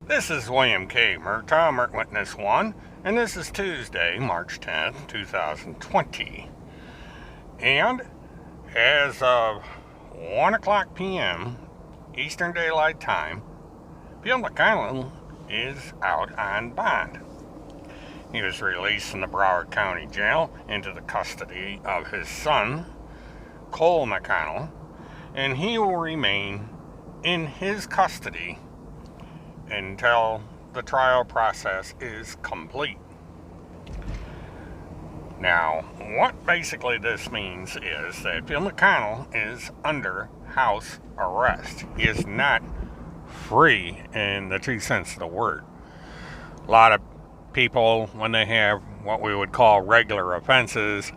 This is William K. Murtaugh, Witness 1, and this is Tuesday, March 10th, 2020. And as of 1 o'clock p.m. Eastern Daylight Time, Phil McConnell is out on bond. He was released from the Broward County Jail into the custody of his son, Cole McConnell, and he will remain in his custody until the trial process is complete. Now, what basically this means is that Phil McConnell is under house arrest. He is not free in the true sense of the word. A lot of people, when they have what we would call regular offenses,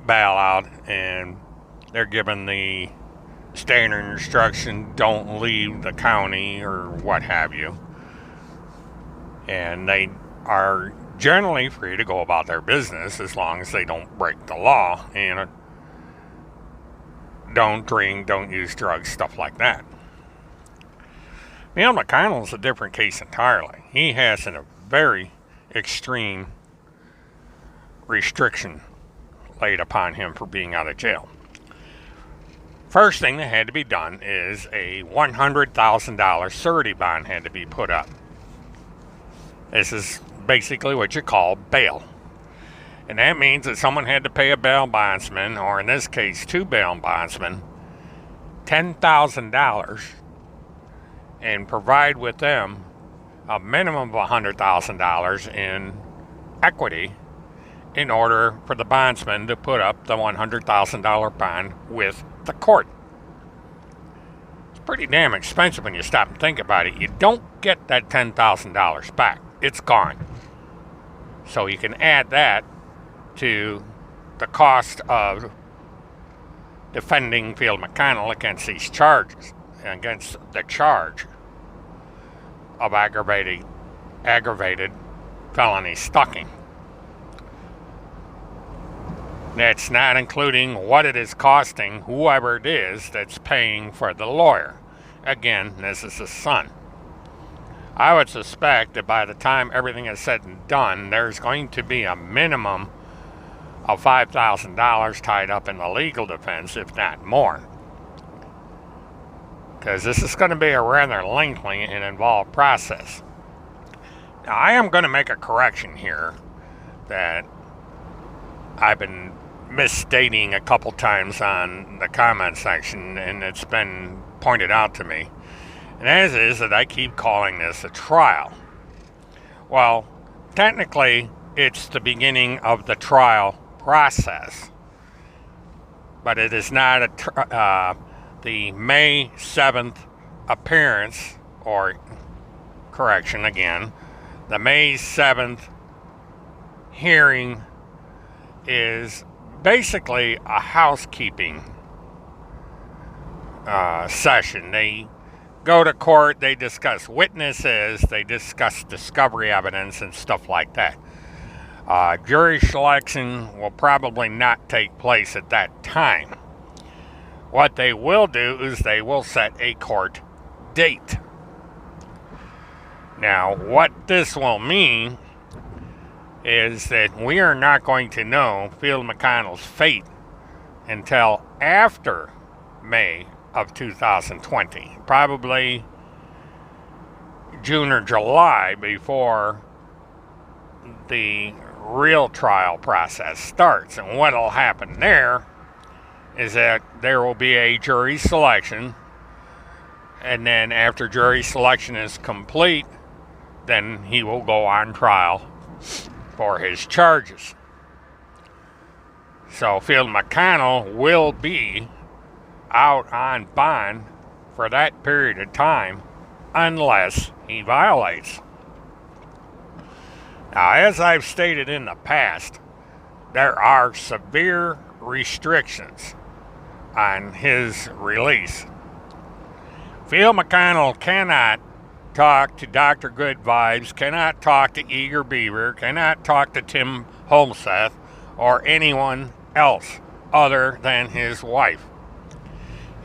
bail out and they're given the standard instruction, don't leave the county or what have you. And they are generally free to go about their business as long as they don't break the law and don't drink, don't use drugs, stuff like that. Neil McConnell's a different case entirely. He has a very extreme restriction laid upon him for being out of jail. First thing that had to be done is a $100,000 surety bond had to be put up. This is basically what you call bail. And that means that someone had to pay a bail bondsman, or in this case, two bail bondsmen, $10,000 and provide with them a minimum of $100,000 in equity in order for the bondsman to put up the $100,000 bond with the court. It's pretty damn expensive when you stop and think about it. You don't get that $10,000 back. It's gone. So you can add that to the cost of defending Phil McConnell against these charges, against the charge of aggravated felony stalking. That's not including what it is costing whoever it is that's paying for the lawyer. Again, this is his son. I would suspect that by the time everything is said and done, there's going to be a minimum of $5,000 tied up in the legal defense, if not more. Because this is going to be a rather lengthy and involved process. Now, I am going to make a correction here that I've been misstating a couple times on the comment section, and it's been pointed out to me. And as is that I keep calling this a trial. Well, technically, it's the beginning of the trial process. But it is not the May 7th appearance, or correction again, the May 7th hearing is basically a housekeeping session. They go to court, they discuss witnesses, they discuss discovery evidence and stuff like that. Jury selection will probably not take place at that time. What they will do is they will set a court date. Now, what this will mean is that we are not going to know Phil McConnell's fate until after May of 2020. Probably June or July before the real trial process starts. And what will happen there is that there will be a jury selection, and then after jury selection is complete, then he will go on trial for his charges. So Phil McConnell will be out on bond for that period of time unless he violates. Now, as I've stated in the past, there are severe restrictions on his release. Phil McConnell cannot talk to Dr. Good Vibes, cannot talk to Eager Beaver, cannot talk to Tim Holmseth or anyone else other than his wife.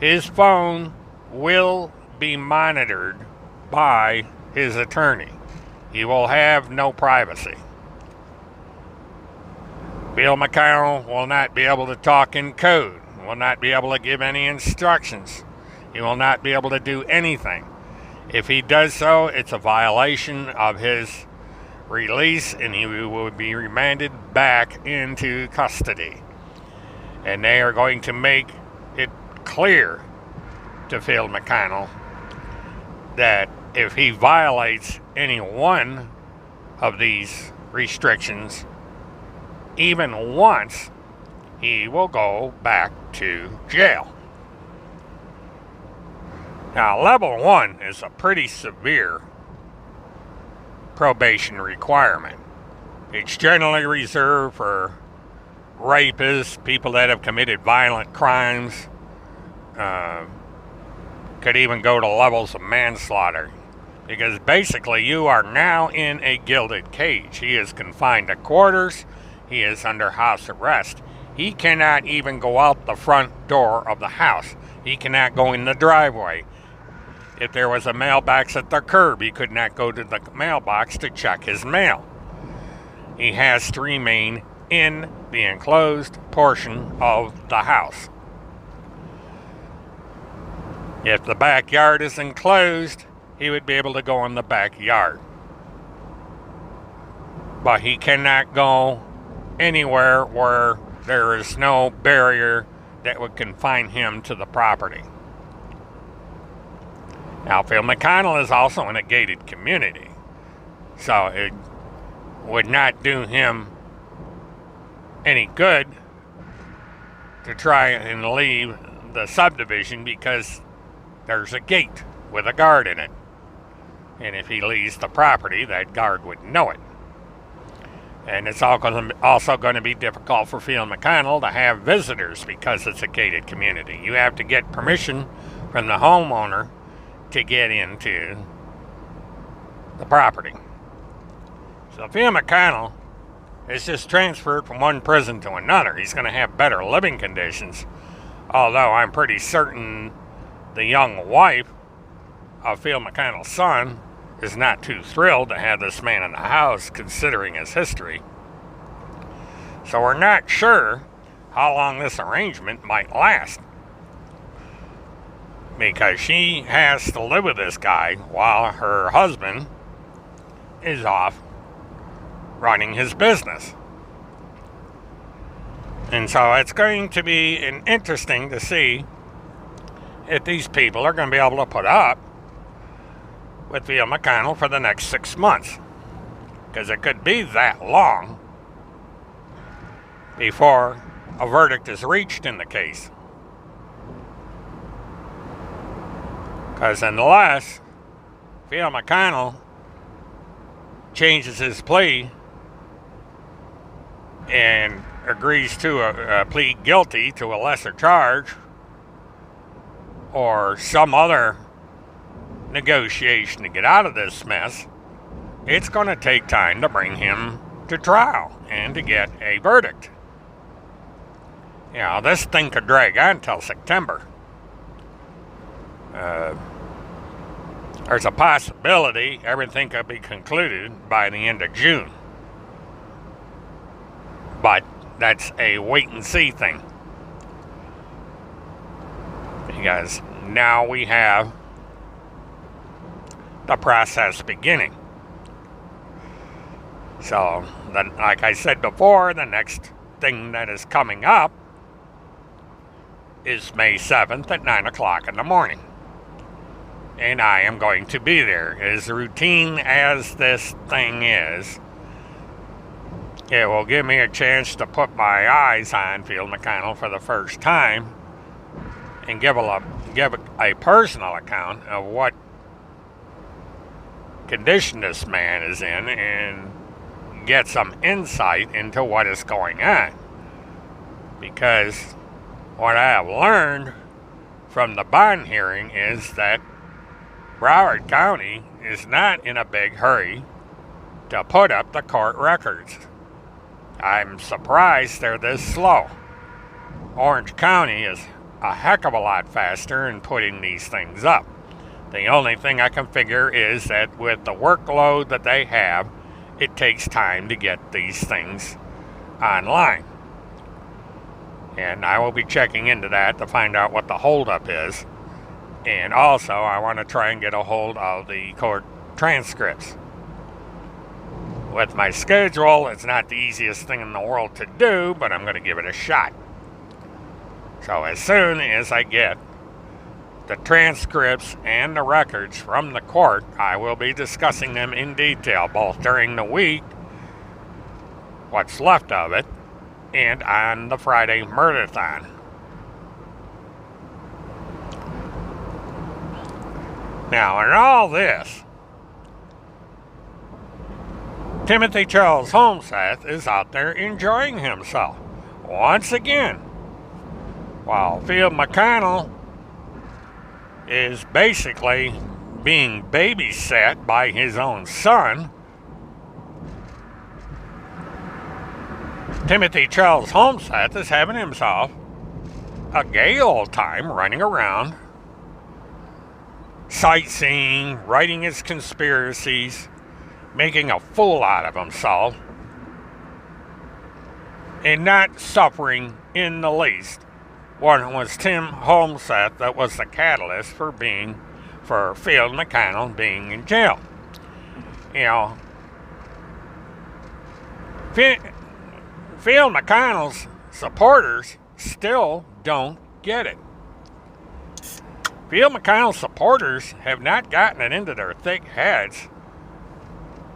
His phone will be monitored by his attorney. He will have no privacy. Phil McConnell will not be able to talk in code, will not be able to give any instructions. He will not be able to do anything. If he does so, it's a violation of his release, and he will be remanded back into custody. And they are going to make it clear to Phil McConnell that if he violates any one of these restrictions, even once, he will go back to jail. Now, level 1 is a pretty severe probation requirement. It's generally reserved for rapists, people that have committed violent crimes, could even go to levels of manslaughter. Because basically you are now in a gilded cage. He is confined to quarters. He is under house arrest. He cannot even go out the front door of the house. He cannot go in the driveway. If there was a mailbox at the curb, he could not go to the mailbox to check his mail. He has to remain in the enclosed portion of the house. If the backyard is enclosed, he would be able to go in the backyard. But he cannot go anywhere where there is no barrier that would confine him to the property. Now, Phil McConnell is also in a gated community, so it would not do him any good to try and leave the subdivision because there's a gate with a guard in it. And if he leaves the property, that guard would know it. And it's also going to be difficult for Phil McConnell to have visitors because it's a gated community. You have to get permission from the homeowner to get into the property. So Phil McConnell is just transferred from one prison to another. He's going to have better living conditions, although I'm pretty certain the young wife of Phil McConnell's son is not too thrilled to have this man in the house, considering his history. So we're not sure how long this arrangement might last, because she has to live with this guy while her husband is off running his business. And so it's going to be interesting to see if these people are going to be able to put up with Phil McConnell for the next 6 months. Because it could be that long before a verdict is reached in the case. Because unless Phil McConnell changes his plea and agrees to plead guilty to a lesser charge or some other negotiation to get out of this mess, it's going to take time to bring him to trial and to get a verdict. You know, this thing could drag on until September. There's a possibility everything could be concluded by the end of June. But that's a wait and see thing. Because now we have the process beginning. So, then, like I said before, the next thing that is coming up is May 7th at 9 o'clock in the morning. And I am going to be there. As routine as this thing is, it will give me a chance to put my eyes on Phil McConnell for the first time and give a personal account of what condition this man is in and get some insight into what is going on. Because what I have learned from the bond hearing is that Broward County is not in a big hurry to put up the court records. I'm surprised they're this slow. Orange County is a heck of a lot faster in putting these things up. The only thing I can figure is that with the workload that they have, it takes time to get these things online. And I will be checking into that to find out what the holdup is. And also, I want to try and get a hold of the court transcripts. With my schedule, it's not the easiest thing in the world to do, but I'm going to give it a shot. So as soon as I get the transcripts and the records from the court, I will be discussing them in detail, both during the week, what's left of it, and on the Friday Murderthon. Now, in all this, Timothy Charles Holmseth is out there enjoying himself once again, while Field McConnell is basically being babysat by his own son. Timothy Charles Holmseth is having himself a gay old time running around, sightseeing, writing his conspiracies, making a fool out of himself, and not suffering in the least. When it was Tim Holmseth that was the catalyst for Field McConnell being in jail. You know, Field McConnell's supporters still don't get it. Field McConnell's supporters have not gotten it into their thick heads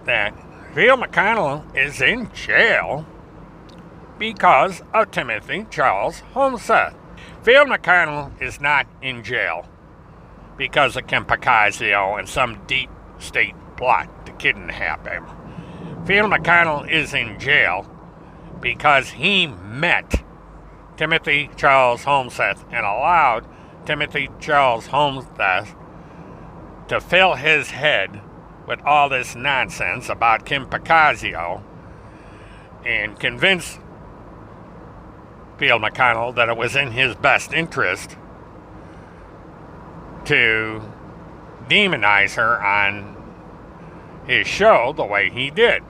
that Field McConnell is in jail because of Timothy Charles Holmseth. Field McConnell is not in jail because of Kim Pacazio and some deep state plot to kidnap him. Field McConnell is in jail because he met Timothy Charles Holmseth and allowed Timothy Charles Holmseth to fill his head with all this nonsense about Kim Pacazio and convince Field McConnell that it was in his best interest to demonize her on his show the way he did.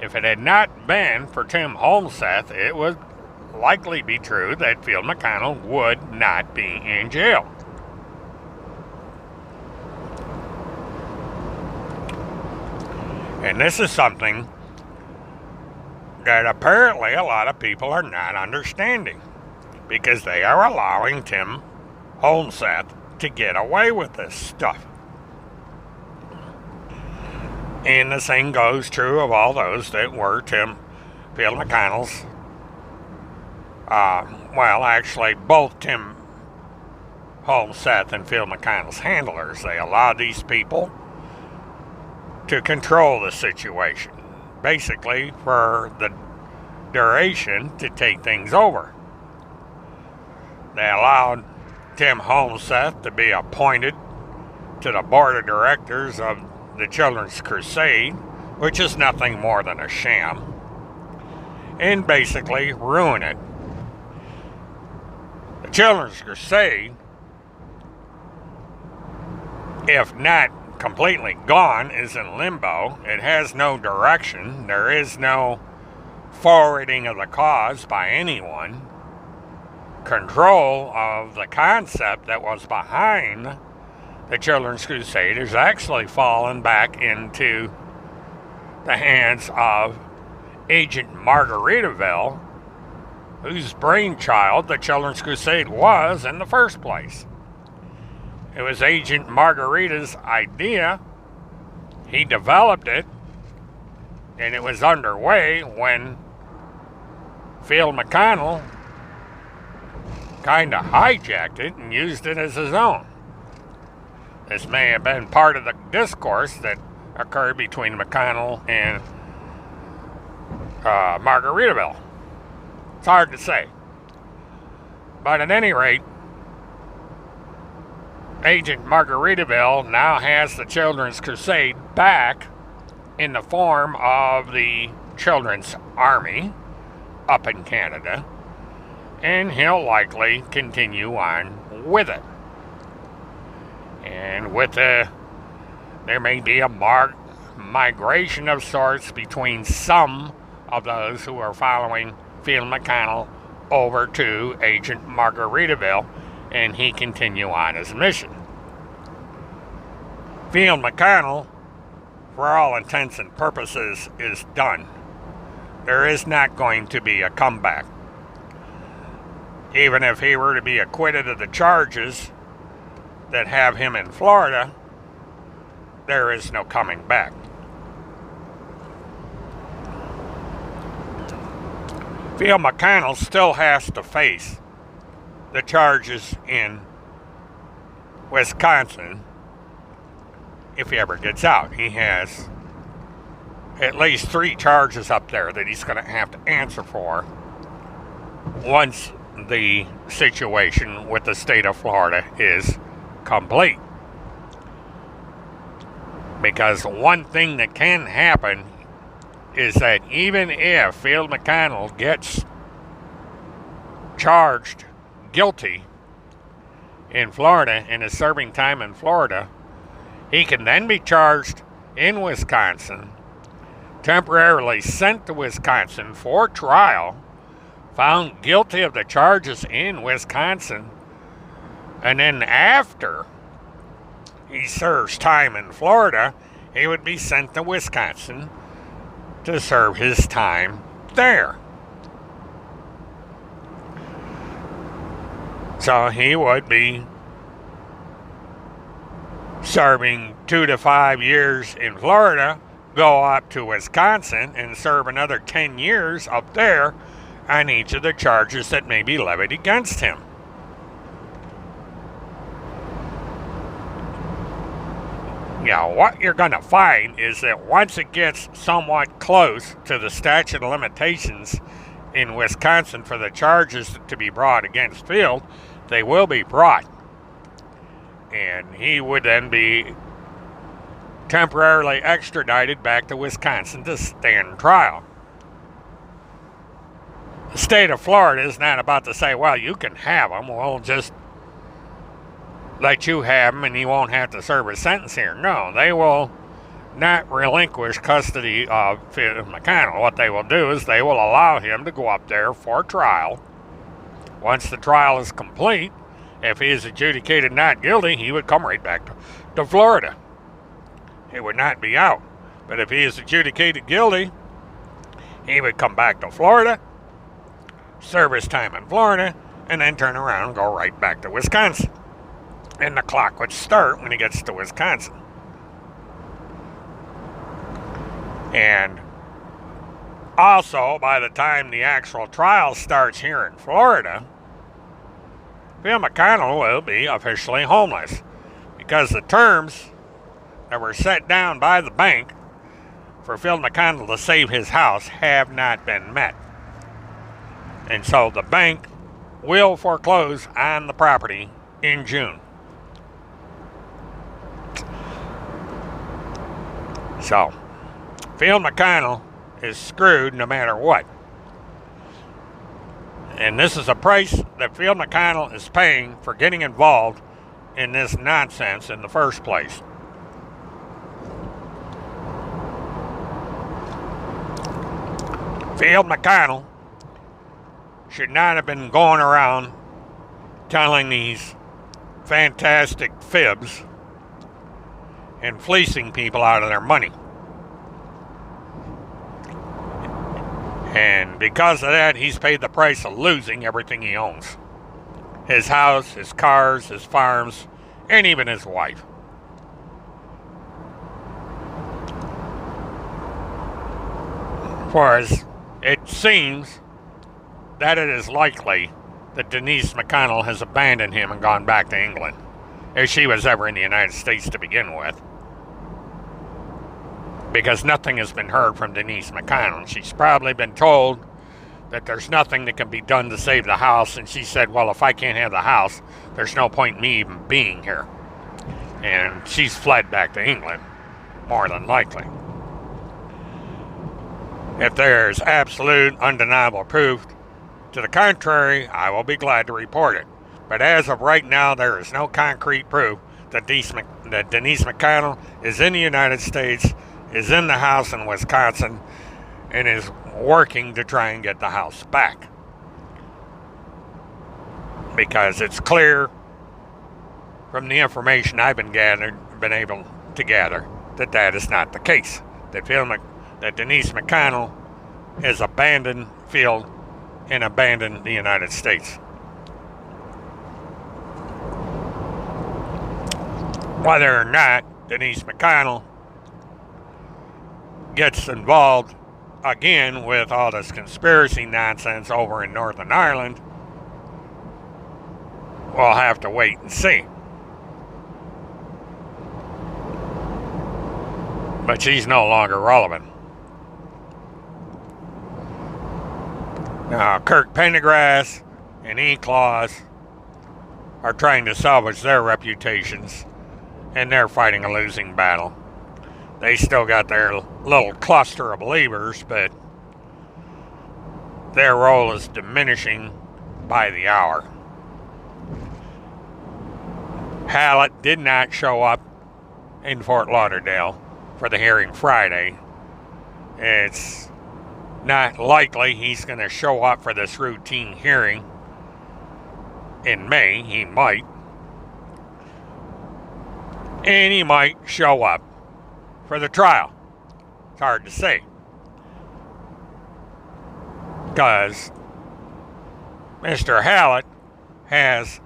If it had not been for Tim Holmseth, it would likely be true that Field McConnell would not be in jail. And this is something that apparently a lot of people are not understanding, because they are allowing Tim Holmseth to get away with this stuff. And the same goes true of all those that were Field McConnell's, actually both Tim Holmseth and Field McConnell's handlers. They allowed these people to control the situation, basically for the duration to take things over. They allowed Tim Holmseth to be appointed to the board of directors of the Children's Crusade, which is nothing more than a sham, and basically ruin it. The Children's Crusade, if not completely gone, is in limbo. It has no direction. There is no forwarding of the cause by anyone. Control of the concept that was behind the Children's Crusade has actually fallen back into the hands of Agent Margaritaville, whose brainchild the Children's Crusade was in the first place. It was Agent Margarita's idea. He developed it, and it was underway when Field McConnell kind of hijacked it and used it as his own. This may have been part of the discourse that occurred between McConnell and Margaritaville. It's hard to say. But at any rate, Agent Margaritaville now has the Children's Crusade back in the form of the Children's Army up in Canada, and he'll likely continue on with it. And And there may be a migration of sorts between some of those who are following Field McConnell over to Agent Margaritaville, and he continue on his mission. Field McConnell, for all intents and purposes, is done. There is not going to be a comeback. Even if he were to be acquitted of the charges that have him in Florida, there is no coming back. Field McConnell still has to face the charges in Wisconsin if he ever gets out. He has at least 3 charges up there that he's going to have to answer for once the situation with the state of Florida is complete. Because one thing that can happen is that even if Field McConnell gets charged guilty in Florida and is serving time in Florida, he can then be charged in Wisconsin, temporarily sent to Wisconsin for trial, found guilty of the charges in Wisconsin, and then after he serves time in Florida, he would be sent to Wisconsin to serve his time there. So he would be serving 2 to 5 years in Florida, go up to Wisconsin and serve another 10 years up there on each of the charges that may be levied against him. Now, what you're going to find is that once it gets somewhat close to the statute of limitations in Wisconsin for the charges to be brought against Field, they will be brought. And he would then be temporarily extradited back to Wisconsin to stand trial. The state of Florida is not about to say, well, you can have him, we'll just let you have him and he won't have to serve a sentence here. No, they will not relinquish custody of Field McConnell. What they will do is they will allow him to go up there for trial. Once the trial is complete, if he is adjudicated not guilty, he would come right back to Florida. He would not be out. But if he is adjudicated guilty, he would come back to Florida, serve his time in Florida, and then turn around and go right back to Wisconsin. And the clock would start when he gets to Wisconsin. And also, by the time the actual trial starts here in Florida, Field McConnell will be officially homeless, because the terms that were set down by the bank for Field McConnell to save his house have not been met. And so the bank will foreclose on the property in June. So, Field McConnell is screwed no matter what. And this is a price that Field McConnell is paying for getting involved in this nonsense in the first place. Field McConnell should not have been going around telling these fantastic fibs and fleecing people out of their money. And because of that, he's paid the price of losing everything he owns. His house, his cars, his farms, and even his wife. For as it seems that it is likely that Denise McConnell has abandoned him and gone back to England, if she was ever in the United States to begin with. Because nothing has been heard from Denise McConnell. She's probably been told that there's nothing that can be done to save the house, and she said, well, if I can't have the house, there's no point in me even being here. And she's fled back to England, more than likely. If there's absolute, undeniable proof to the contrary, I will be glad to report it. But as of right now, there is no concrete proof that Denise McConnell is in the United States, is in the House in Wisconsin, and is working to try and get the House back. Because it's clear from the information I've been able to gather that that is not the case. That Denise McConnell has abandoned Field and abandoned the United States. Whether or not Denise McConnell gets involved again with all this conspiracy nonsense over in Northern Ireland, we'll have to wait and see. But she's no longer relevant. Now, Kirk Pendergrass and E-Claus are trying to salvage their reputations, and they're fighting a losing battle. They still got their little cluster of believers, but their role is diminishing by the hour. Hallett did not show up in Fort Lauderdale for the hearing Friday. It's not likely he's going to show up for this routine hearing in May. He might. And he might show up for the trial. It's hard to say. Because Mr. Hallett has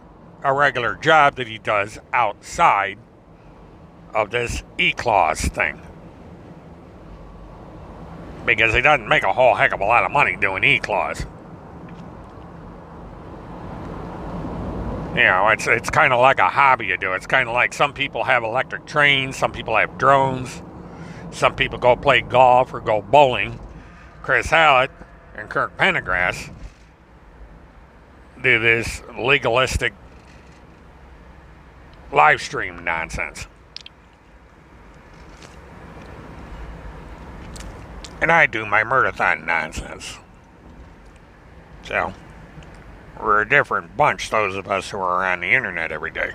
a regular job that he does outside of this E-Claus thing. Because he doesn't make a whole heck of a lot of money doing E-Claus. You know, it's kind of like a hobby you do. It's kind of like some people have electric trains, some people have drones, some people go play golf or go bowling. Chris Hallett and Kirk Pendergrass do this legalistic live stream nonsense. And I do my Murdathon nonsense. So, we're a different bunch, those of us who are on the internet every day.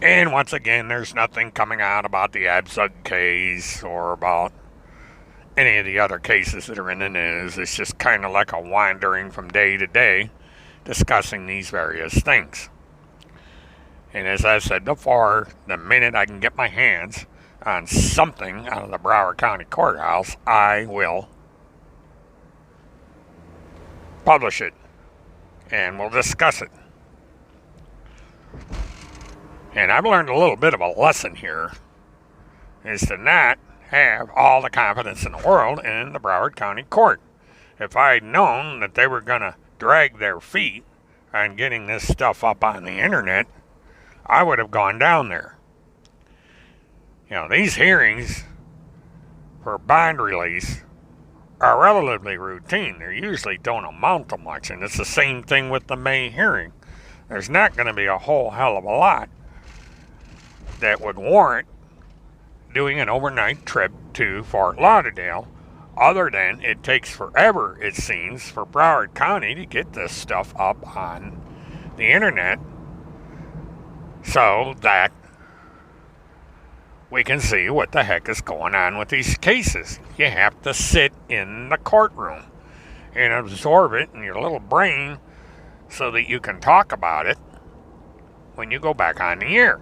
And once again, there's nothing coming out about the Abzug case or about any of the other cases that are in the news. It's just kind of like a wandering from day to day, discussing these various things. And as I said before, the minute I can get my hands on something out of the Broward County Courthouse, I will publish it and we'll discuss it. And I've learned a little bit of a lesson here, is to not have all the confidence in the world in the Broward County Court. If I'd known that they were going to drag their feet on getting this stuff up on the internet, I would have gone down there. You know, these hearings for bond release are relatively routine. They usually don't amount to much, and it's the same thing with the May hearing. There's not going to be a whole hell of a lot that would warrant doing an overnight trip to Fort Lauderdale, other than it takes forever, it seems, for Broward County to get this stuff up on the internet so that we can see what the heck is going on with these cases. You have to sit in the courtroom and absorb it in your little brain so that you can talk about it when you go back on the air.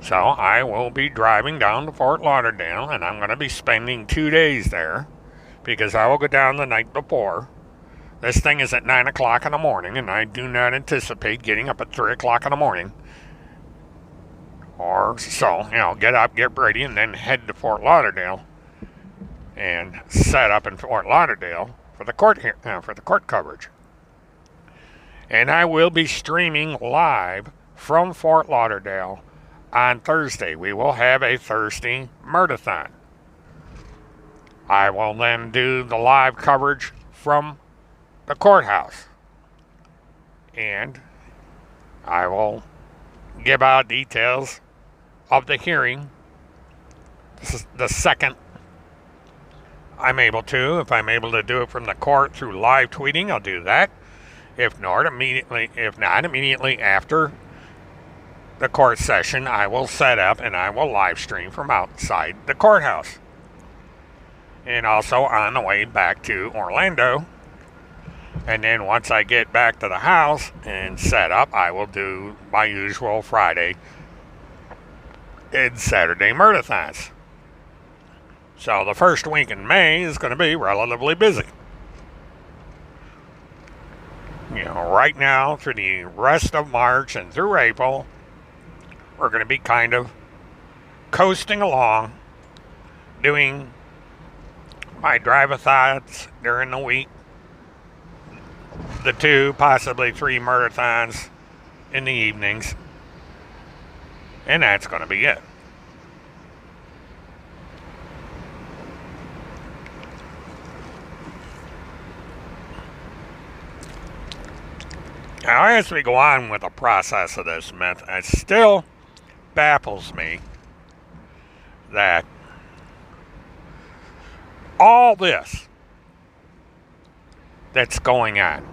So I will be driving down to Fort Lauderdale, and I'm going to be spending 2 days there, because I will go down the night before. This thing is at 9 o'clock in the morning, and I do not anticipate getting up at 3 o'clock in the morning. Or so, you know, get up, get ready, and then head to Fort Lauderdale and set up in Fort Lauderdale for the court coverage. And I will be streaming live from Fort Lauderdale on Thursday. We will have a Thursday Murdathon. I will then do the live coverage from the courthouse. And I will give out details of the hearing. This is the second I'm able to. If I'm able to do it from the court through live tweeting, I'll do that. If not, immediately after the court session, I will set up and I will live stream from outside the courthouse. And also on the way back to Orlando. And then once I get back to the house and set up, I will do my usual Friday and Saturday murdathons. So the first week in May is going to be relatively busy. Right now, through the rest of March and through April, we're going to be kind of coasting along, doing my drive-a-thons during the week, the 2, possibly 3 murdathons in the evenings, and that's going to be it. Now, as we go on with the process of this myth, it still baffles me that all this that's going on,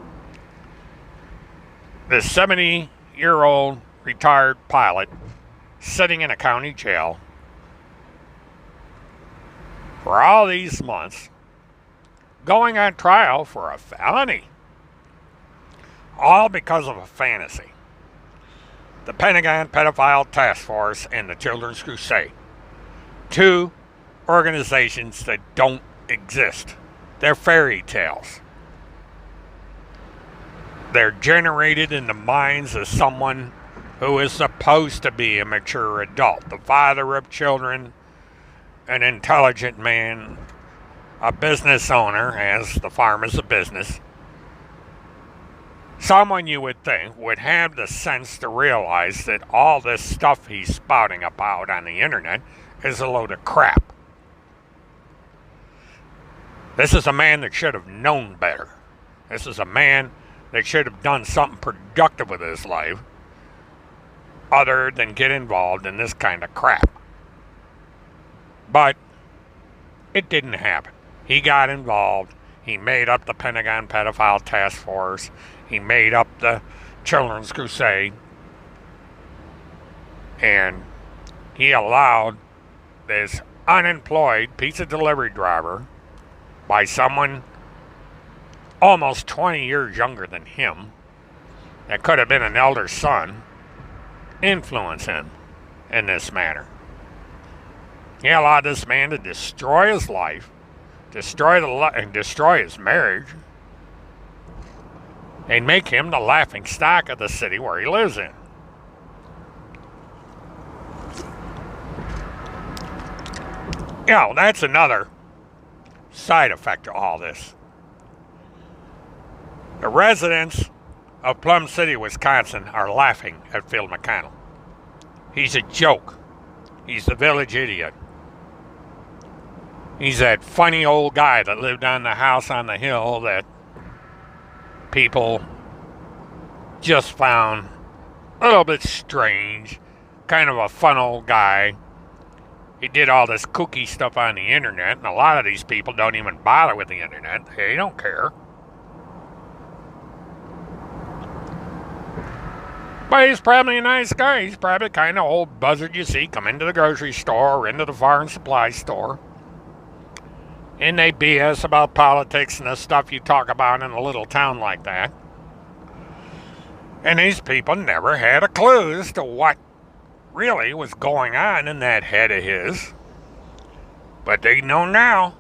this 70-year-old retired pilot sitting in a county jail for all these months, going on trial for a felony, all because of a fantasy. The Pentagon Pedophile Task Force and the Children's Crusade, 2 organizations that don't exist. They're fairy tales. They're generated in the minds of someone who is supposed to be a mature adult, the father of children, an intelligent man, a business owner, as the farm is a business. Someone you would think would have the sense to realize that all this stuff he's spouting about on the internet is a load of crap. This is a man that should have known better. This is a man that should have done something productive with his life other than get involved in this kind of crap. But it didn't happen. He got involved. He made up the Pentagon Pedophile Task Force. He made up the Children's Crusade. And he allowed this unemployed pizza delivery driver by someone almost 20 years younger than him, that could have been an elder son, influence him in this manner. He allowed this man to destroy his life, destroy his marriage, and make him the laughing stock of the city where he lives in. That's another side effect of all this. The residents of Plum City, Wisconsin are laughing at Phil McConnell. He's a joke. He's the village idiot. He's that funny old guy that lived on the house on the hill that people just found a little bit strange. Kind of a fun old guy. He did all this kooky stuff on the internet, and a lot of these people don't even bother with the internet. They don't care. But he's probably a nice guy. He's probably the kind of old buzzard you see come into the grocery store or into the farm supply store. And they BS about politics and the stuff you talk about in a little town like that. And these people never had a clue as to what really was going on in that head of his. But they know now.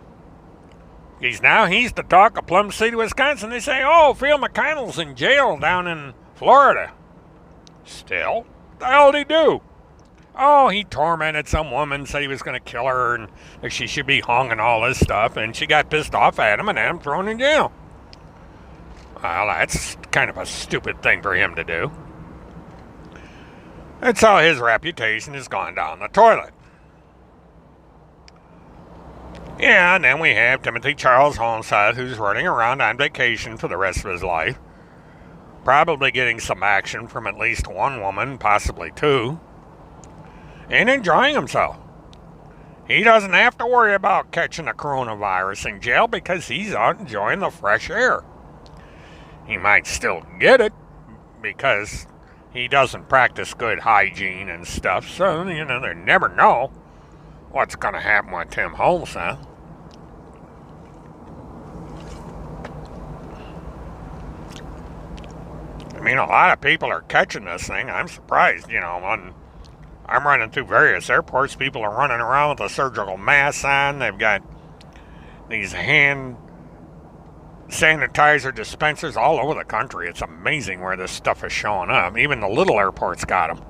He's the talk of Plum City, Wisconsin. They say, oh, Phil McConnell's in jail down in Florida. Still, what the hell did he do? Oh, he tormented some woman, said he was going to kill her and that she should be hung and all this stuff. And she got pissed off at him and had him thrown in jail. Well, that's kind of a stupid thing for him to do. That's how his reputation has gone down the toilet. Yeah, and then we have Timothy Charles Homestead, who's running around on vacation for the rest of his life. Probably getting some action from at least one woman, possibly 2. And enjoying himself. He doesn't have to worry about catching the coronavirus in jail because he's out enjoying the fresh air. He might still get it because he doesn't practice good hygiene and stuff, so, they never know what's going to happen with Tim Holmseth. I mean, a lot of people are catching this thing. I'm surprised, I'm running through various airports. People are running around with a surgical mask on. They've got these hand sanitizer dispensers all over the country. It's amazing where this stuff is showing up. Even the little airports got them.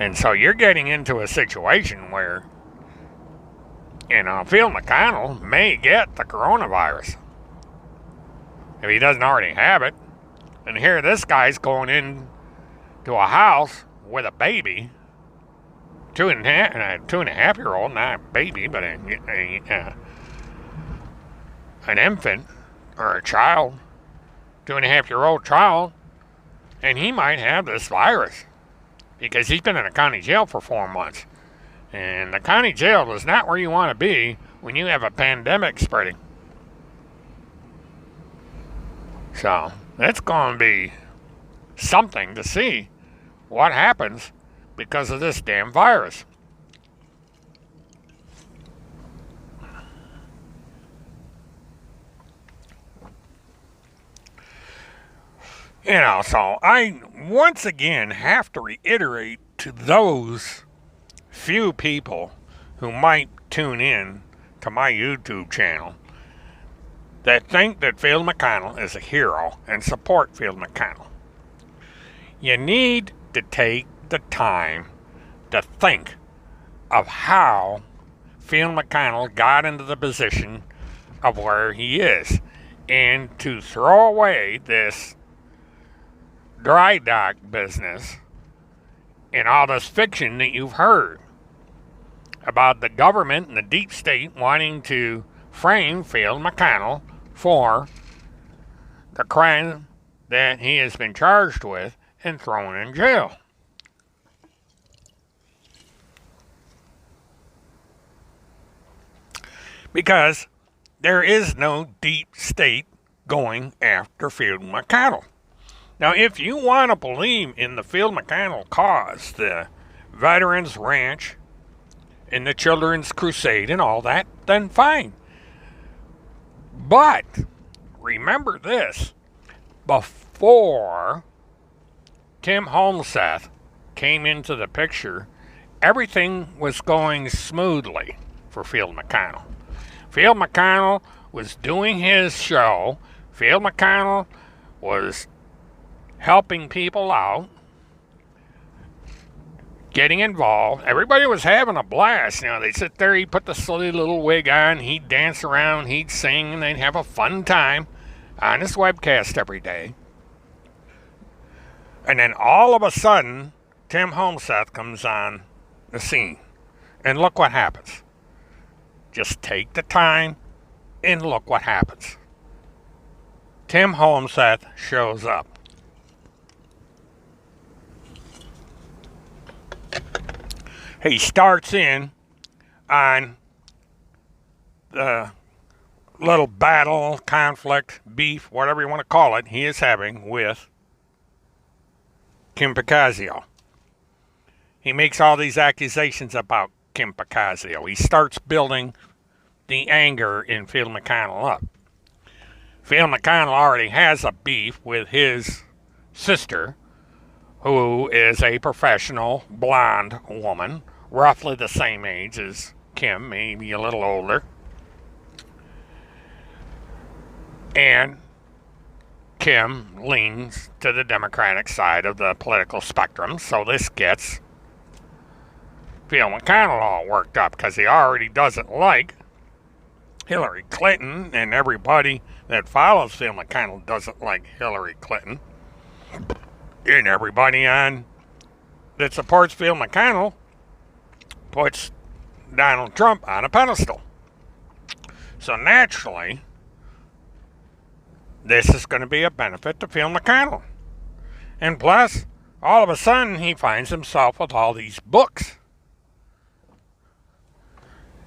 And so you're getting into a situation where, Phil McConnell may get the coronavirus if he doesn't already have it. And here this guy's going in to a house with a baby, two and a half year old, not a baby, but an infant or a child, 2.5-year-old child, and he might have this virus because he's been in a county jail for 4 months. And the county jail is not where you want to be when you have a pandemic spreading. So it's going to be something to see what happens because of this damn virus. So I once again have to reiterate to those few people who might tune in to my YouTube channel that think that Phil McConnell is a hero and support Phil McConnell. You need to take the time to think of how Phil McConnell got into the position of where he is, and to throw away this dry dock business and all this fiction that you've heard about the government and the deep state wanting to frame Phil McConnell for the crime that he has been charged with and thrown in jail. Because there is no deep state going after Phil McConnell. Now, if you want to believe in the Phil McConnell cause, the Veterans Ranch and the Children's Crusade and all that, then fine. But remember this, before Tim Holmseth came into the picture, everything was going smoothly for Phil McConnell. Phil McConnell was doing his show. Phil McConnell was helping people out, getting involved. Everybody was having a blast. They'd sit there, he'd put the silly little wig on, he'd dance around, he'd sing, and they'd have a fun time on his webcast every day. And then all of a sudden, Tim Holmseth comes on the scene. And look what happens. Just take the time and look what happens. Tim Holmseth shows up. He starts in on the little battle, conflict, beef, whatever you want to call it, he is having with Kim Picazio. He makes all these accusations about Kim Picazio. He starts building the anger in Phil McConnell up. Phil McConnell already has a beef with his sister, who is a professional blonde woman, roughly the same age as Kim, maybe a little older. And Kim leans to the Democratic side of the political spectrum, so this gets Phil McConnell all worked up because he already doesn't like Hillary Clinton, and everybody that follows Phil McConnell doesn't like Hillary Clinton. And everybody that supports Phil McConnell puts Donald Trump on a pedestal. So naturally, this is going to be a benefit to Phil McConnell. And plus, all of a sudden, he finds himself with all these books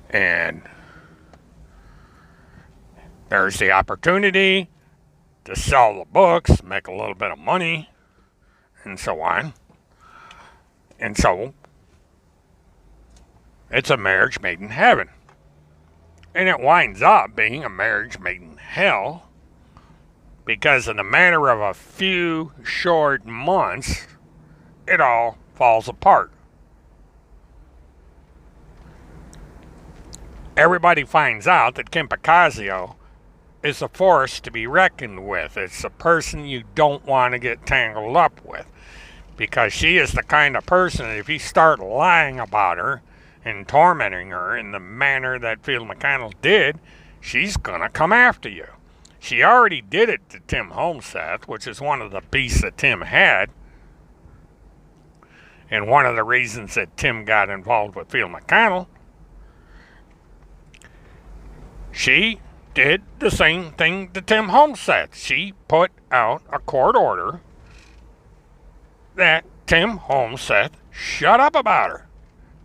And there's the opportunity to sell the books, make a little bit of money, and so on. And so, it's a marriage made in heaven. And it winds up being a marriage made in hell, because in a matter of a few short months, it all falls apart. Everybody finds out that Kim Picasio is a force to be reckoned with. It's a person you don't want to get tangled up with, because she is the kind of person that if you start lying about her and tormenting her in the manner that Field McConnell did, she's going to come after you. She already did it to Tim Homseth, which is one of the beasts that Tim had, and one of the reasons that Tim got involved with Field McConnell. She did the same thing to Tim Homseth. She put out a court order that Tim Homseth shut up about her.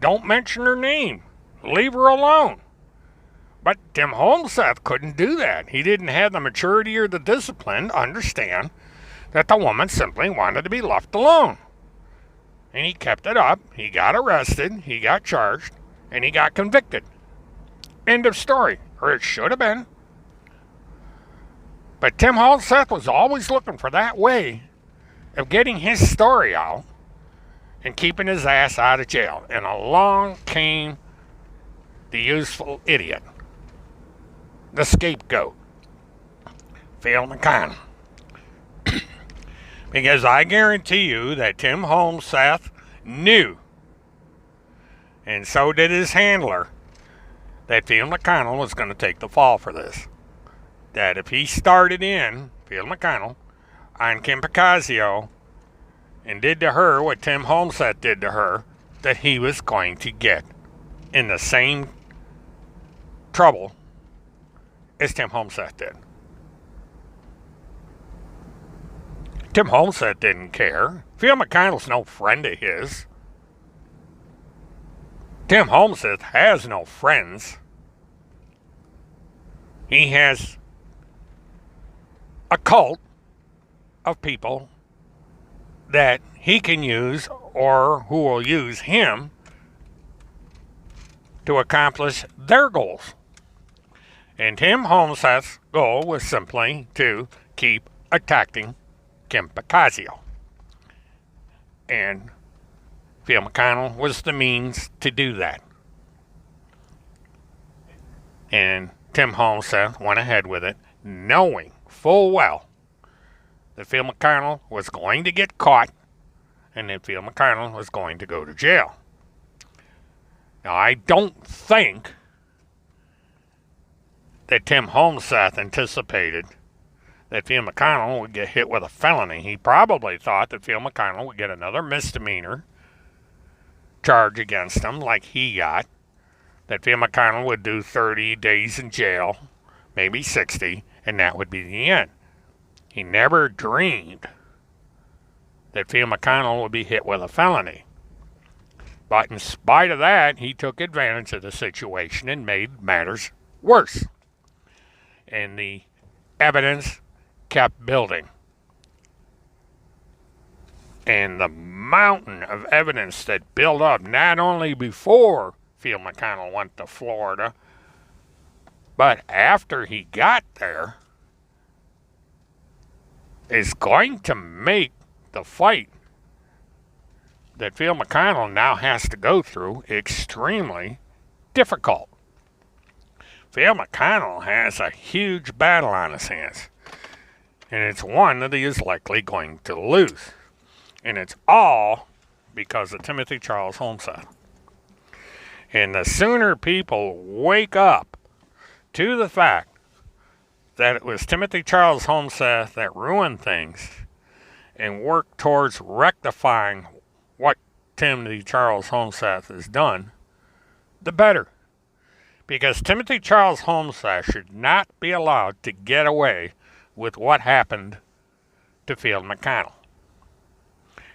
Don't mention her name. Leave her alone. But Tim Homseth couldn't do that. He didn't have the maturity or the discipline to understand that the woman simply wanted to be left alone. And he kept it up. He got arrested. He got charged. And he got convicted. End of story. Or it should have been. But Tim Homseth was always looking for that way of getting his story out and keeping his ass out of jail. And along came the useful idiot, the scapegoat, Phil McConnell. Because I guarantee you that Tim Homseth knew, and so did his handler, that Phil McConnell was going to take the fall for this. That if he started in, Phil McConnell, on Kim Picasio and did to her what Tim Homseth did to her, that he was going to get in the same trouble as Tim Homseth did. Tim Homseth didn't care. Phil McConnell's no friend of his. Tim Homseth has no friends. He has a cult of people that he can use or who will use him to accomplish their goals. And Tim Homseth's goal was simply to keep attacking Kim Picasio. And Phil McConnell was the means to do that. And Tim Homseth went ahead with it, knowing full well that Phil McConnell was going to get caught and that Phil McConnell was going to go to jail. Now, I don't think that Tim Homseth anticipated that Phil McConnell would get hit with a felony. He probably thought that Phil McConnell would get another misdemeanor charge against him like he got, that Phil McConnell would do 30 days in jail, maybe 60, and that would be the end. He never dreamed that Phil McConnell would be hit with a felony. But in spite of that, he took advantage of the situation and made matters worse. And the evidence kept building. And the mountain of evidence that built up not only before Phil McConnell went to Florida, but after he got there, is going to make the fight that Phil McConnell now has to go through extremely difficult. Phil McConnell has a huge battle on his hands, and it's one that he is likely going to lose. And it's all because of Timothy Charles Homseth. And the sooner people wake up to the fact that it was Timothy Charles Homseth that ruined things and work towards rectifying what Timothy Charles Homseth has done, the better. Because Timothy Charles Homseth should not be allowed to get away with what happened to Field McConnell.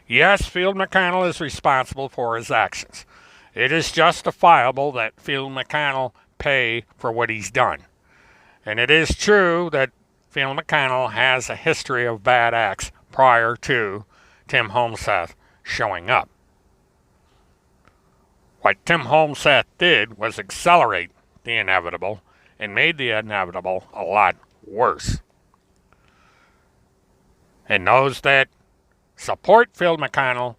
Yes, Field McConnell is responsible for his actions. It is justifiable that Phil McConnell pay for what he's done. And it is true that Phil McConnell has a history of bad acts prior to Tim Homseth showing up. What Tim Homseth did was accelerate the inevitable and made the inevitable a lot worse. And those that support Phil McConnell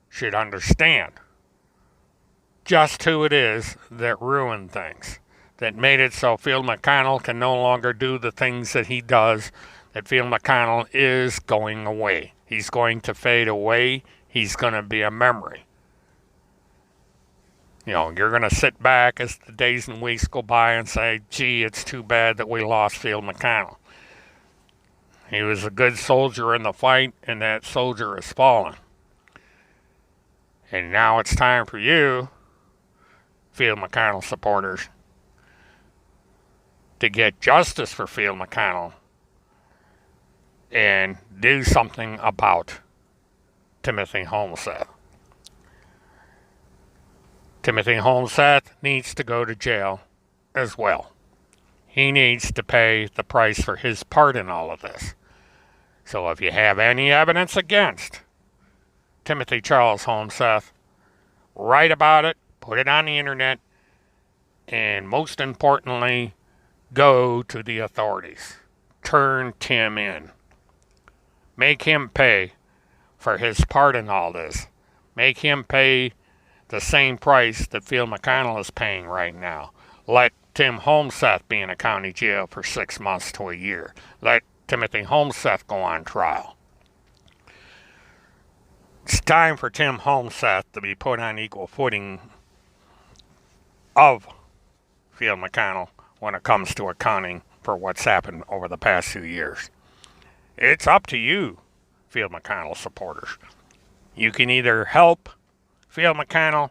should understand just who it is that ruined things, that made it so Phil McConnell can no longer do the things that he does, that Phil McConnell is going away. He's going to fade away. He's going to be a memory. You know, you're going to sit back as the days and weeks go by and say, gee, it's too bad that we lost Phil McConnell. He was a good soldier in the fight, and that soldier has fallen. And now it's time for you, Phil McConnell supporters, to get justice for Phil McConnell and do something about Timothy Homseth. Timothy Homseth needs to go to jail as well. He needs to pay the price for his part in all of this. So if you have any evidence against Timothy Charles Homseth, write about it, put it on the internet, and most importantly, go to the authorities. Turn Tim in. Make him pay for his part in all this. Make him pay the same price that Phil McConnell is paying right now. Let Tim Homseth be in a county jail for 6 months to a year. Let Timothy Homseth go on trial. It's time for Tim Homseth to be put on equal footing of Phil McConnell when it comes to accounting for what's happened over the past few years. It's up to you, Phil McConnell supporters. You can either help Phil McConnell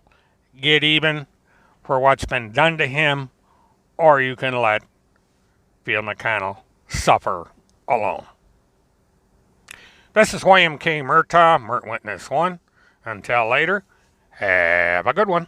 get even for what's been done to him, or you can let Phil McConnell suffer alone. This is William K. Murtaugh, Mert Witness 1. Until later, have a good one.